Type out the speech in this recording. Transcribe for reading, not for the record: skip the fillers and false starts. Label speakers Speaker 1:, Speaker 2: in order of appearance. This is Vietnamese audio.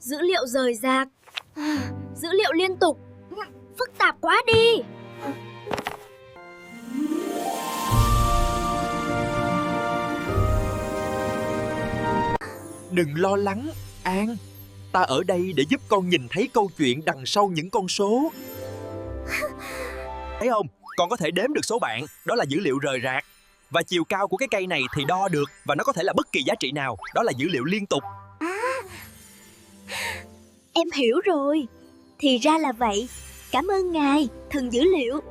Speaker 1: Dữ liệu rời rạc, dữ liệu liên tục, phức tạp quá đi.
Speaker 2: Đừng lo lắng, An. Ta ở đây để giúp con nhìn thấy câu chuyện đằng sau những con số. Thấy không? Con có thể đếm được số bạn, đó là dữ liệu rời rạc. Và chiều cao của cái cây này thì đo được, và nó có thể là bất kỳ giá trị nào, đó là dữ liệu liên tục.
Speaker 1: Em hiểu rồi. Thì ra là vậy. Cảm ơn ngài, thần dữ liệu.